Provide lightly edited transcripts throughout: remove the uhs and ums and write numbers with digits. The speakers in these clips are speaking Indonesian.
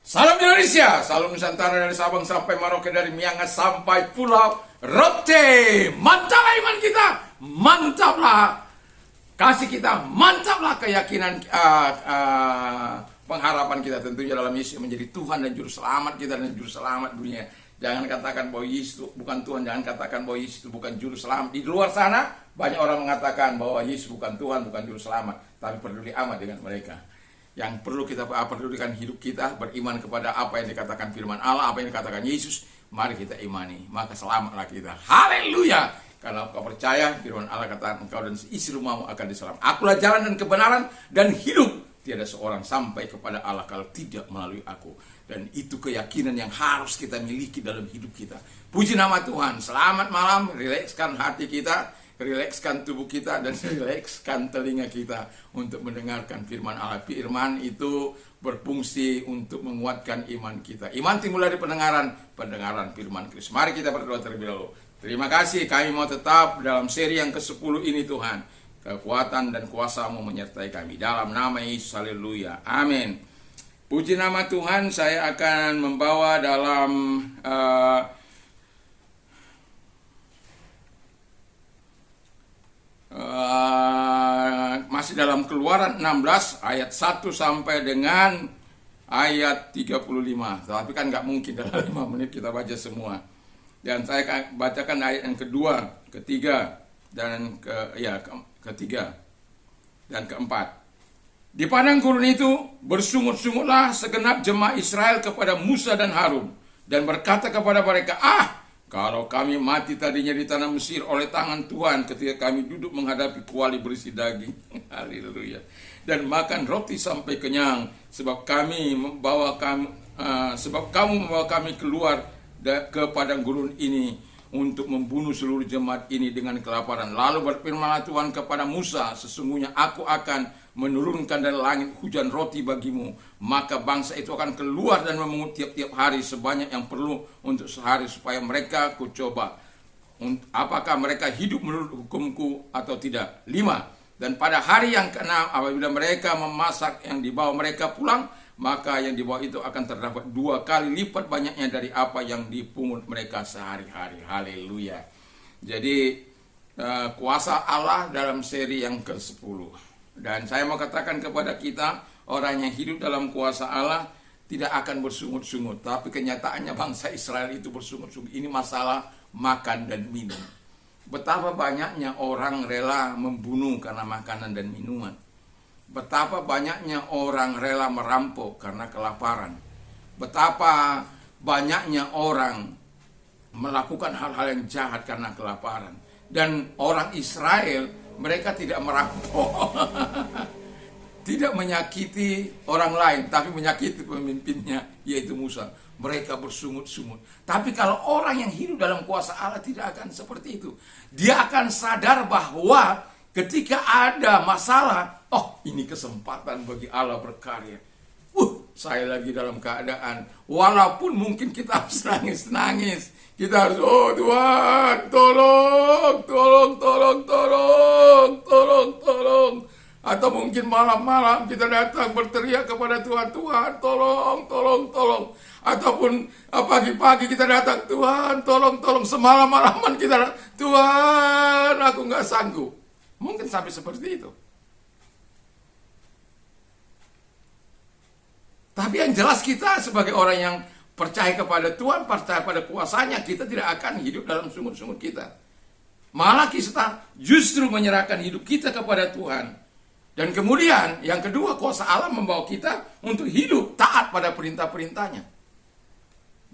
Salam Indonesia, salam Nusantara dari Sabang sampai Merauke, dari Miangas sampai Pulau Rote. Mantaplah iman kita, mantaplah kasih kita, mantaplah keyakinan pengharapan kita tentunya dalam Yesus menjadi Tuhan dan Juru Selamat kita dan Juru Selamat dunia. Jangan katakan bahwa Yesus bukan Tuhan, jangan katakan bahwa Yesus bukan Juru Selamat. Di luar sana banyak orang mengatakan bahwa Yesus bukan Tuhan, bukan Juru Selamat, tapi peduli amat dengan mereka. Yang perlu kita pedulikan hidup kita, beriman kepada apa yang dikatakan firman Allah, apa yang dikatakan Yesus, mari kita imani, maka selamatlah kita. Haleluya! Karena kau percaya, firman Allah katakan engkau dan isi rumahmu akan diselamatkan. Akulah jalan dan kebenaran dan hidup. Tiada seorang sampai kepada Allah kalau tidak melalui aku. Dan itu keyakinan yang harus kita miliki dalam hidup kita. Puji nama Tuhan. Selamat malam, rilekskan hati kita, rilekskan tubuh kita, dan rilekskan telinga kita untuk mendengarkan firman Allah. Firman itu berfungsi untuk menguatkan iman kita. Iman timbul dari pendengaran firman Kristus. Mari kita berdoa terlebih dahulu. Terima kasih, kami mau tetap dalam seri yang ke-10 ini Tuhan. Kekuatan dan kuasa-Mu menyertai kami. Dalam nama Yesus, haleluya. Amin. Puji nama Tuhan, saya akan membawa dalam masih dalam Keluaran 16 ayat 1 sampai dengan ayat 35. Tapi kan nggak mungkin dalam 5 menit kita baca semua. Dan saya akan bacakan ayat yang kedua, ketiga, dan ketiga dan keempat. Di padang gurun itu bersungut-sungutlah segenap jemaah Israel kepada Musa dan Harun, dan berkata kepada mereka, kalau kami mati tadinya di tanah Mesir oleh tangan Tuhan ketika kami duduk menghadapi kuali berisi daging. Haleluya. Dan makan roti sampai kenyang, sebab kamu membawa kami keluar ke padang gurun ini untuk membunuh seluruh jemaat ini dengan kelaparan. Lalu berfirmanlah Tuhan kepada Musa, sesungguhnya aku akan menurunkan dari langit hujan roti bagimu, maka bangsa itu akan keluar dan memungut tiap-tiap hari sebanyak yang perlu untuk sehari, supaya mereka kucoba apakah mereka hidup menurut hukumku atau tidak. 5. Dan pada hari yang ke-6 apabila mereka memasak yang dibawa mereka pulang, maka yang dibawa itu akan terdapat 2 kali lipat banyaknya dari apa yang dipungut mereka sehari-hari. Haleluya. Jadi kuasa Allah dalam seri yang ke-10. Dan saya mau katakan kepada kita, orang yang hidup dalam kuasa Allah tidak akan bersungut-sungut. Tapi kenyataannya bangsa Israel itu bersungut-sungut. Ini masalah makan dan minum. Betapa banyaknya orang rela membunuh karena makanan dan minuman. Betapa banyaknya orang rela merampok karena kelaparan. Betapa banyaknya orang melakukan hal-hal yang jahat karena kelaparan. Dan orang Israel, mereka tidak merampok, tidak menyakiti orang lain, tapi menyakiti pemimpinnya, yaitu Musa. Mereka bersungut-sungut. Tapi kalau orang yang hidup dalam kuasa Allah tidak akan seperti itu. Dia akan sadar bahwa ketika ada masalah, ini kesempatan bagi Allah berkarya. Saya lagi dalam keadaan, walaupun mungkin kita harus nangis-nangis, kita harus, Tuhan, tolong. Atau mungkin malam-malam kita datang berteriak kepada Tuhan, Tuhan, tolong. Ataupun pagi-pagi kita datang, Tuhan, tolong. Semalam-malaman kita datang, Tuhan, aku nggak sanggup. Mungkin sampai seperti itu. Tapi yang jelas kita sebagai orang yang percaya kepada Tuhan, percaya pada kuasanya, kita tidak akan hidup dalam sungut-sungut kita. Malah kita justru menyerahkan hidup kita kepada Tuhan. Dan kemudian yang kedua, kuasa Allah membawa kita untuk hidup taat pada perintah-perintahnya.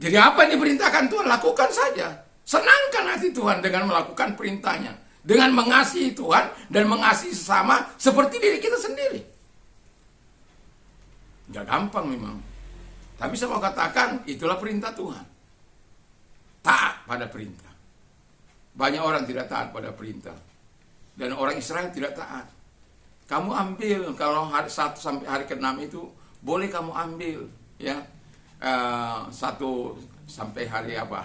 Jadi apa yang diperintahkan Tuhan, lakukan saja. Senangkan hati Tuhan dengan melakukan perintahnya. Dengan mengasihi Tuhan dan mengasihi sesama seperti diri kita sendiri. Gak gampang memang. Tapi saya mau katakan, itulah perintah Tuhan. Taat pada perintah. Banyak orang tidak taat pada perintah. Dan orang Israel tidak taat. Kamu ambil, kalau hari 1 sampai hari ke-6 itu, boleh kamu ambil. Ya, 1 sampai hari apa?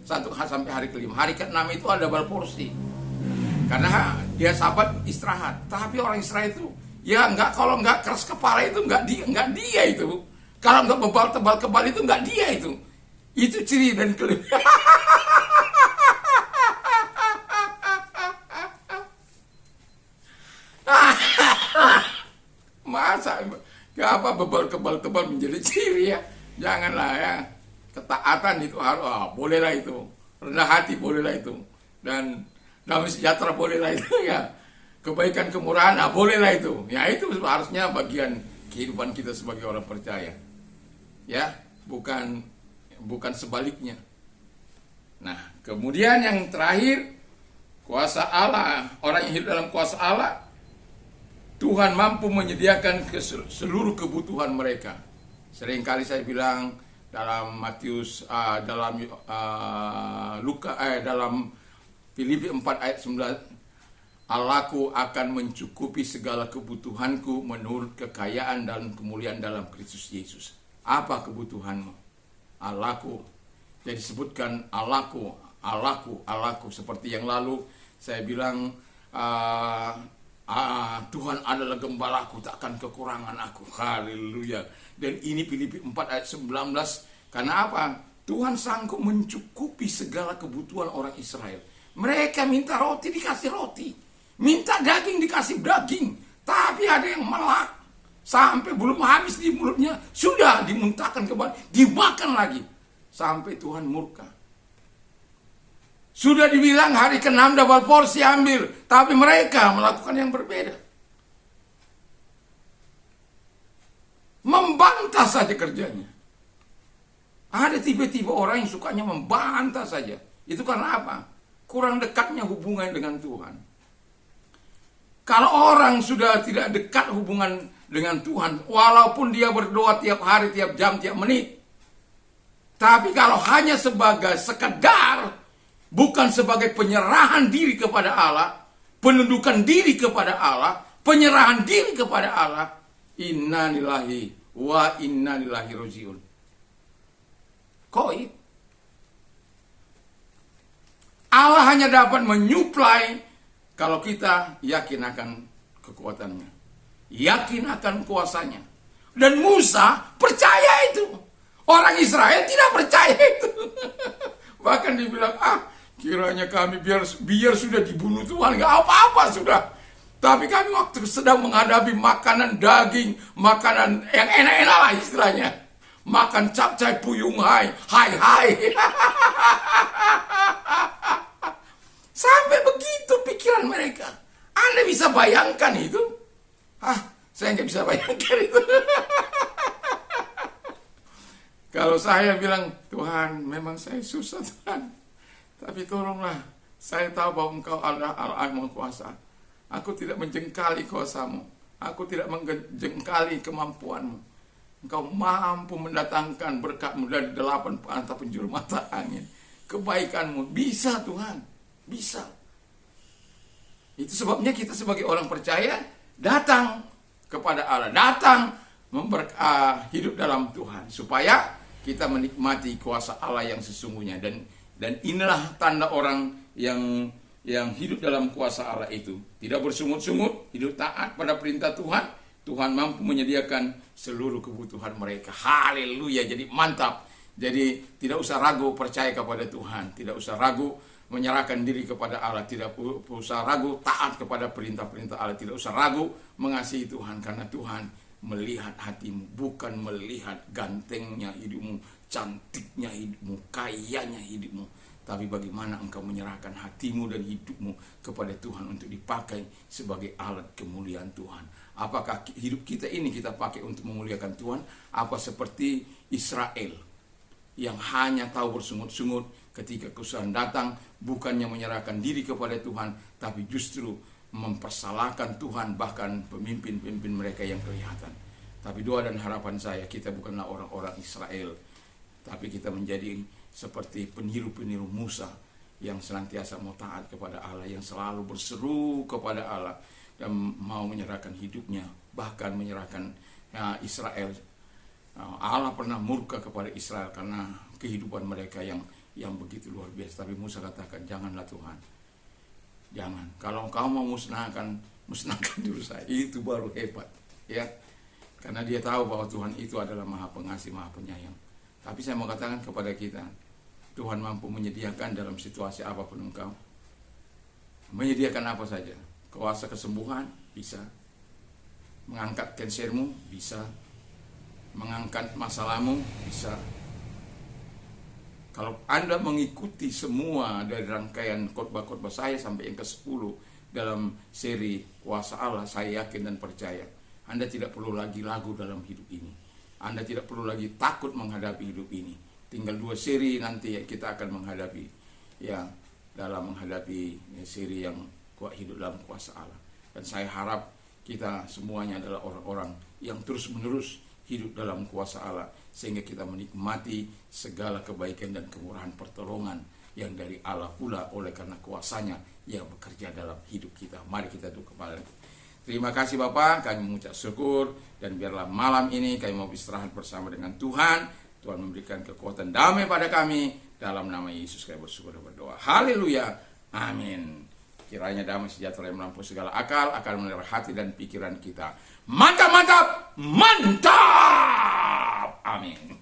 Satu sampai hari ke-5. Hari ke-6 itu ada double porsi. Karena dia Sabat istirahat. Tapi orang Israel itu, kalau nggak keras kepala itu nggak dia itu. Kalau nggak bebal tebal kebal itu nggak dia itu. Itu ciri dan kelebihan. Masa apa bebal kebal tebal menjadi ciri ya? Janganlah ya. Ketaatan itu harus, bolehlah itu. Rendah hati bolehlah itu. Dan damai sejahtera bolehlah itu ya. Kebaikan kemurahan bolehlah itu. Ya itu harusnya bagian kehidupan kita sebagai orang percaya. Ya, bukan sebaliknya. Nah, kemudian yang terakhir, kuasa Allah. Orang yang hidup dalam kuasa Allah, Tuhan mampu menyediakan seluruh kebutuhan mereka. Seringkali saya bilang dalam Matius, dalam Filipi 4 ayat 9, Allahku akan mencukupi segala kebutuhanku menurut kekayaan dan kemuliaan dalam Kristus Yesus. Apa kebutuhanmu? Allahku. Jadi sebutkan Allahku, Allahku, Allahku. Seperti yang lalu saya bilang, Tuhan adalah gembalaku, takkan kekurangan aku. Haleluya. Dan ini Filipi 4 ayat 19. Karena apa? Tuhan sanggup mencukupi segala kebutuhan orang Israel. Mereka minta roti, dikasih roti. Minta daging, dikasih daging. Tapi ada yang melak. Sampai belum habis di mulutnya, sudah dimuntahkan kembali, dimakan lagi. Sampai Tuhan murka. Sudah dibilang hari ke-6 double porsi ambil, tapi mereka melakukan yang berbeda. Membantah saja kerjanya. Ada tipe-tipe orang yang sukanya membantah saja. Itu karena apa? Kurang dekatnya hubungan dengan Tuhan. Kalau orang sudah tidak dekat hubungan dengan Tuhan, walaupun dia berdoa tiap hari, tiap jam, tiap menit, tapi kalau hanya sebagai sekedar, bukan sebagai penyerahan diri kepada Allah, penundukan diri kepada Allah, penyerahan diri kepada Allah, inna lillahi wa inna ilaihi rajiun. Koib. Allah hanya dapat menyuplai kalau kita yakin akan kekuatannya, yakin akan kuasanya. Dan Musa percaya itu. Orang Israel tidak percaya itu. Bahkan dibilang, kiranya kami biar sudah dibunuh Tuhan, nggak apa-apa sudah. Tapi kami waktu sedang menghadapi makanan daging, makanan yang enak-enak lah istilahnya. Makan capcay puyung hai. Sampai begitu pikiran mereka. Anda bisa bayangkan itu? Saya nggak bisa bayangkan itu. Kalau saya bilang, Tuhan, memang saya susah Tuhan. Tapi tolonglah, saya tahu bahwa Engkau adalah Allah yang Maha Kuasa. Aku tidak menjengkali kuasamu. Aku tidak menjengkali kemampuanmu. Engkau mampu mendatangkan berkatmu dari 8 pantai penjuru mata angin. Kebaikanmu. Bisa Tuhan. Bisa. Itu sebabnya kita sebagai orang percaya datang kepada Allah. Datang hidup dalam Tuhan. Supaya kita menikmati kuasa Allah yang sesungguhnya. Dan inilah tanda orang yang hidup dalam kuasa Allah itu. Tidak bersungut-sungut, hidup taat pada perintah Tuhan. Tuhan mampu menyediakan seluruh kebutuhan mereka. Haleluya, jadi mantap. Jadi tidak usah ragu percaya kepada Tuhan. Tidak usah ragu menyerahkan diri kepada Allah. Tidak usah ragu taat kepada perintah-perintah Allah. Tidak usah ragu mengasihi Tuhan. Karena Tuhan melihat hatimu, bukan melihat gantengnya hidupmu, cantiknya hidupmu, kayanya hidupmu, tapi bagaimana engkau menyerahkan hatimu dan hidupmu kepada Tuhan untuk dipakai sebagai alat kemuliaan Tuhan. Apakah hidup kita ini kita pakai untuk memuliakan Tuhan? Apa seperti Israel yang hanya tahu bersungut-sungut ketika kesusahan datang, bukannya menyerahkan diri kepada Tuhan, tapi justru mempersalahkan Tuhan, bahkan pemimpin-pemimpin mereka yang kelihatan. Tapi doa dan harapan saya, kita bukanlah orang-orang Israel, tapi kita menjadi seperti peniru-peniru Musa yang senantiasa mau taat kepada Allah, yang selalu berseru kepada Allah dan mau menyerahkan hidupnya, bahkan menyerahkan Israel. Allah pernah murka kepada Israel karena kehidupan mereka yang begitu luar biasa. Tapi Musa katakan, janganlah Tuhan, jangan. Kalau engkau mau musnahkan dulu saya, itu baru hebat, ya. Karena dia tahu bahwa Tuhan itu adalah Maha Pengasih, Maha Penyayang. Tapi saya mau katakan kepada kita, Tuhan mampu menyediakan dalam situasi apapun engkau. Menyediakan apa saja. Kuasa kesembuhan, bisa. Mengangkat kansermu, bisa. Mengangkat masalahmu, bisa. Kalau Anda mengikuti semua dari rangkaian khotbah-khotbah saya sampai yang ke-10 dalam seri Kuasa Allah, saya yakin dan percaya, Anda tidak perlu lagi ragu dalam hidup ini. Anda tidak perlu lagi takut menghadapi hidup ini. Tinggal 2 seri nanti kita akan menghadapi, ya, dalam menghadapi seri yang kuat hidup dalam kuasa Allah. Dan saya harap kita semuanya adalah orang-orang yang terus-menerus hidup dalam kuasa Allah, sehingga kita menikmati segala kebaikan dan kemurahan pertolongan yang dari Allah pula oleh karena kuasanya yang bekerja dalam hidup kita. Mari kita tunduk kepala. Terima kasih Bapak, kami mengucap syukur, dan biarlah malam ini kami mau istirahat bersama dengan Tuhan. Tuhan memberikan kekuatan damai pada kami. Dalam nama Yesus kami bersyukur dan berdoa. Haleluya. Amin. Kiranya damai sejahtera yang melampaui segala akal akan menerima hati dan pikiran kita. Mantap, mantap, mantap. Amin.